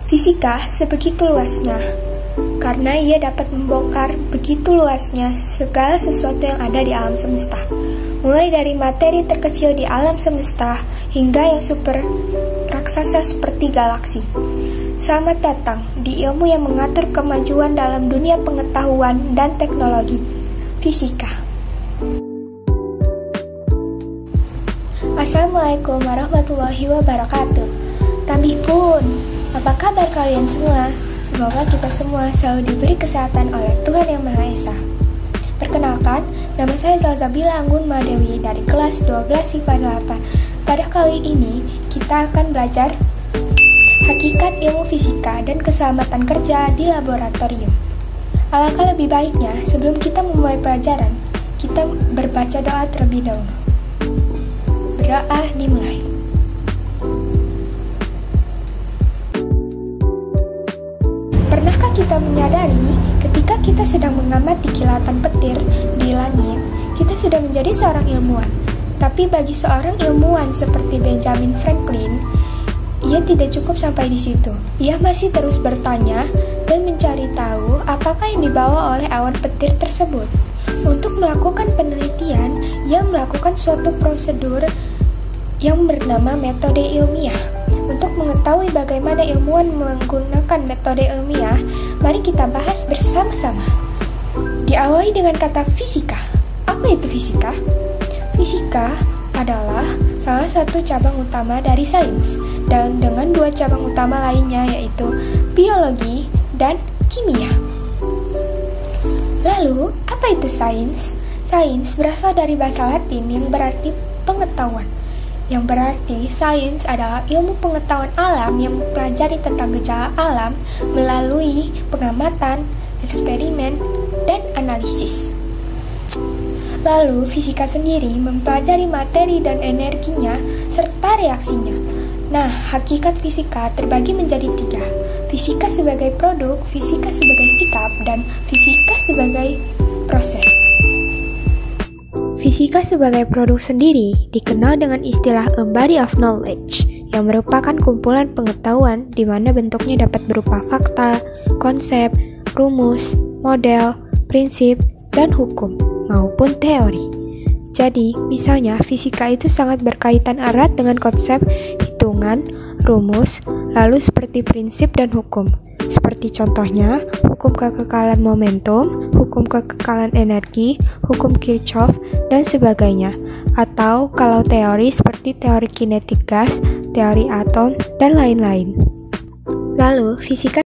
Fisika sebegitu luasnya, karena ia dapat membongkar begitu luasnya segala sesuatu yang ada di alam semesta. Mulai dari materi terkecil di alam semesta, hingga yang super raksasa seperti galaksi. Selamat datang di ilmu yang mengatur kemajuan dalam dunia pengetahuan dan teknologi, fisika. Assalamualaikum warahmatullahi wabarakatuh. Tambih pun, apa kabar kalian semua? Semoga kita semua selalu diberi kesehatan oleh Tuhan Yang Maha Esa. Perkenalkan, nama saya Zalzabila Anggun Madewi dari kelas 12 IPA 8. Pada kali ini, kita akan belajar hakikat ilmu fisika dan keselamatan kerja di laboratorium. Alangkah lebih baiknya, sebelum kita memulai pelajaran, kita berbaca doa terlebih dahulu. Berdoa dimulai. Pernahkah kita menyadari ketika kita sedang mengamati kilatan petir di langit, kita sudah menjadi seorang ilmuwan. Tapi bagi seorang ilmuwan seperti Benjamin Franklin, ia tidak cukup sampai di situ. Ia masih terus bertanya dan mencari tahu apakah yang dibawa oleh awan petir tersebut. Untuk melakukan penelitian, ia melakukan suatu prosedur yang bernama metode ilmiah. Untuk mengetahui bagaimana ilmuwan menggunakan metode ilmiah, mari kita bahas bersama-sama. Diawali dengan kata fisika. Apa itu fisika? Fisika adalah salah satu cabang utama dari sains, dan dengan dua cabang utama lainnya yaitu biologi dan kimia. Lalu, apa itu sains? Sains berasal dari bahasa Latin yang berarti pengetahuan. Yang berarti sains adalah ilmu pengetahuan alam yang mempelajari tentang gejala alam melalui pengamatan, eksperimen, dan analisis. Lalu, fisika sendiri mempelajari materi dan energinya serta reaksinya. Nah, hakikat fisika terbagi menjadi 3. Fisika sebagai produk, fisika sebagai sikap, dan fisika sebagai proses. Fisika sebagai produk sendiri dikenal dengan istilah a body of knowledge, yang merupakan kumpulan pengetahuan di mana bentuknya dapat berupa fakta, konsep, rumus, model, prinsip, dan hukum, maupun teori. Jadi, misalnya fisika itu sangat berkaitan erat dengan konsep, hitungan, rumus, lalu seperti prinsip dan hukum. Seperti contohnya, hukum kekekalan momentum, hukum kekekalan energi, hukum Kirchhoff, dan sebagainya. Atau kalau teori seperti teori kinetik gas, teori atom, dan lain-lain. Lalu, fisika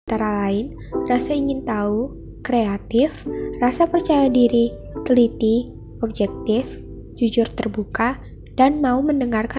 antara lain rasa ingin tahu, kreatif, rasa percaya diri, teliti, objektif, jujur terbuka, dan mau mendengarkan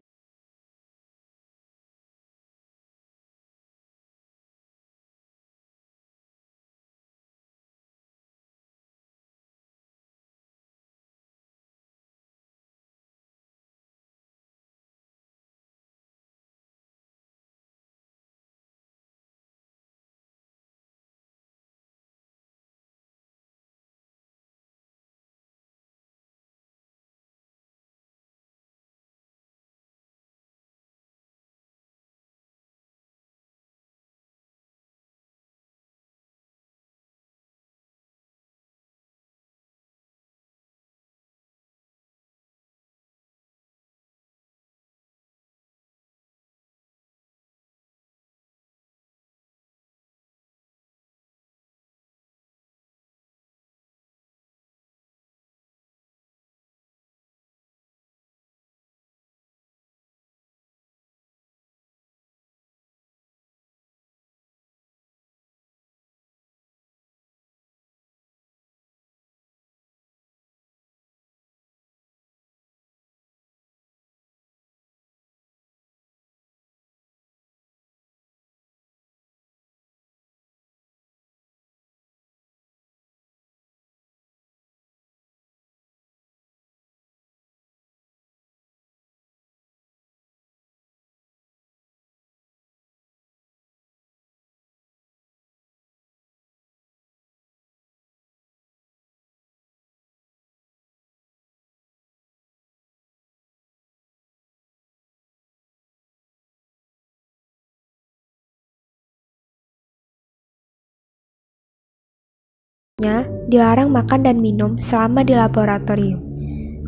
dilarang makan dan minum selama di laboratorium.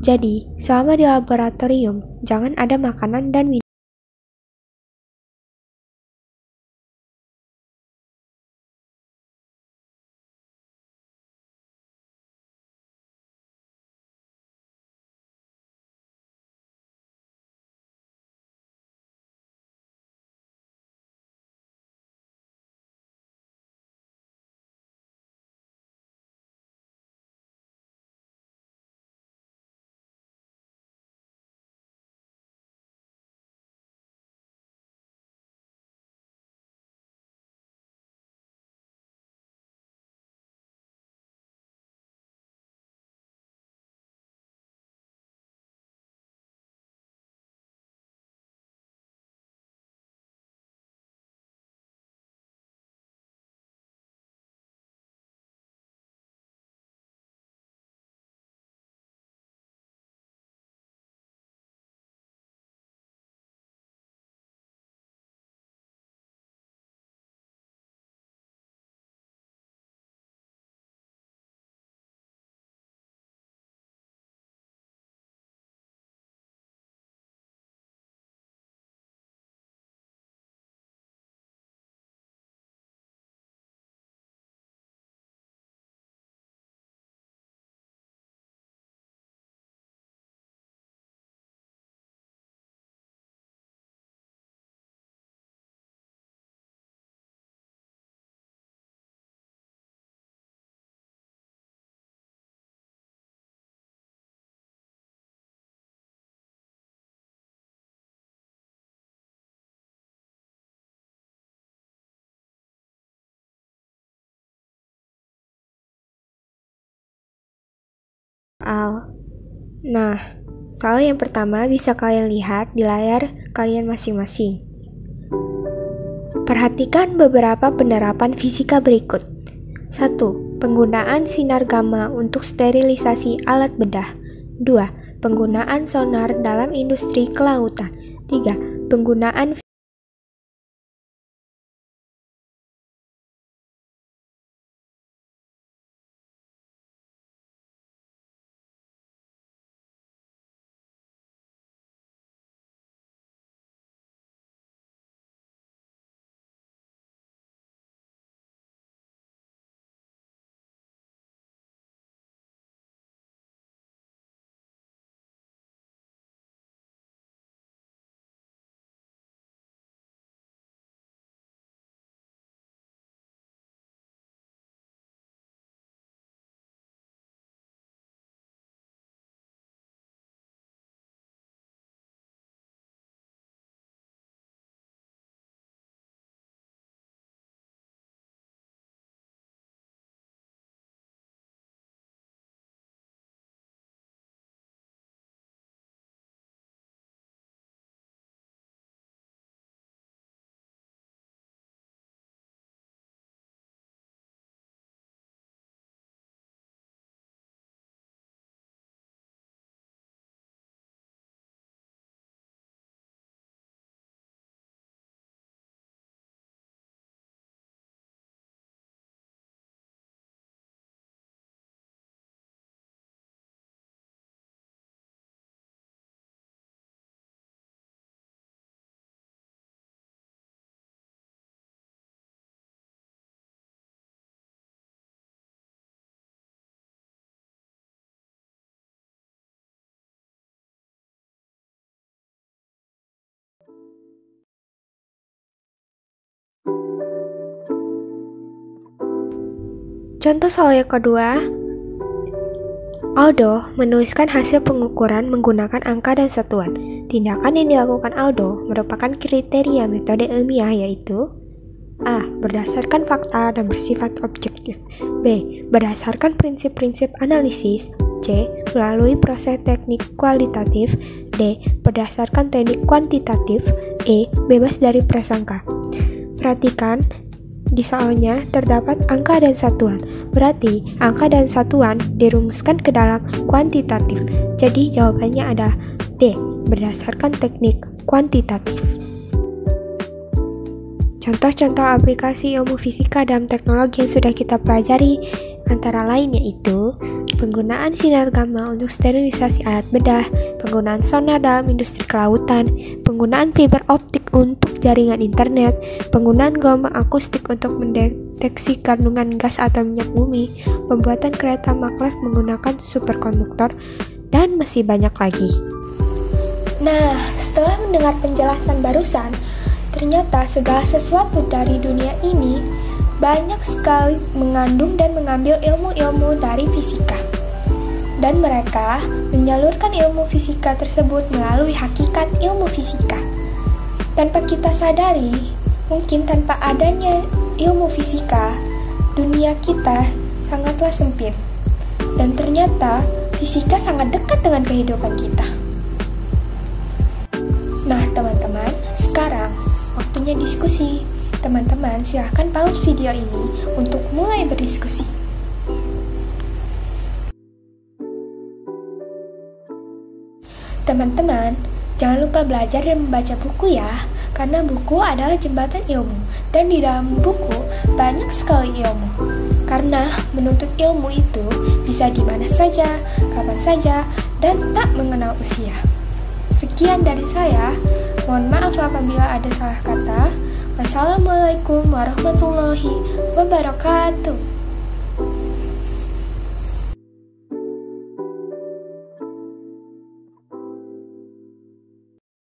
Jadi, selama di laboratorium, jangan ada makanan dan minuman. Nah, soal yang pertama bisa kalian lihat di layar kalian masing-masing. Perhatikan beberapa penerapan fisika berikut. 1. Penggunaan sinar gamma untuk sterilisasi alat bedah. 2. Penggunaan sonar dalam industri kelautan. 3. Penggunaan Contoh soal yang kedua, Aldo menuliskan hasil pengukuran menggunakan angka dan satuan. Tindakan yang dilakukan Aldo merupakan kriteria metode ilmiah yaitu A. Berdasarkan fakta dan bersifat objektif. B. Berdasarkan prinsip-prinsip analisis. C. Melalui proses teknik kualitatif. D. Berdasarkan teknik kuantitatif. E. Bebas dari prasangka. Perhatikan, di soalnya terdapat angka dan satuan, berarti angka dan satuan dirumuskan ke dalam kuantitatif. Jadi jawabannya ada D, berdasarkan teknik kuantitatif. Contoh-contoh aplikasi ilmu fisika dan teknologi yang sudah kita pelajari antara lain yaitu penggunaan sinar gamma untuk sterilisasi alat bedah, penggunaan sonar dalam industri kelautan, penggunaan fiber optik untuk jaringan internet, penggunaan gelombang akustik untuk mendeteksi kandungan gas atau minyak bumi, pembuatan kereta maglev menggunakan superkonduktor, dan masih banyak lagi. Nah, setelah mendengar penjelasan barusan, ternyata segala sesuatu dari dunia ini banyak sekali mengandung dan mengambil ilmu-ilmu dari fisika. Dan mereka menyalurkan ilmu fisika tersebut melalui hakikat ilmu fisika. Tanpa kita sadari, mungkin tanpa adanya ilmu fisika, dunia kita sangatlah sempit. Dan ternyata fisika sangat dekat dengan kehidupan kita. Nah teman-teman, sekarang waktunya diskusi. Teman-teman silahkan pause video ini untuk mulai berdiskusi. Teman-teman, jangan lupa belajar dan membaca buku ya, karena buku adalah jembatan ilmu, dan di dalam buku banyak sekali ilmu. Karena menuntut ilmu itu bisa di mana saja, kapan saja, dan tak mengenal usia. Sekian dari saya, mohon maaf apabila ada salah kata. Wassalamualaikum warahmatullahi wabarakatuh.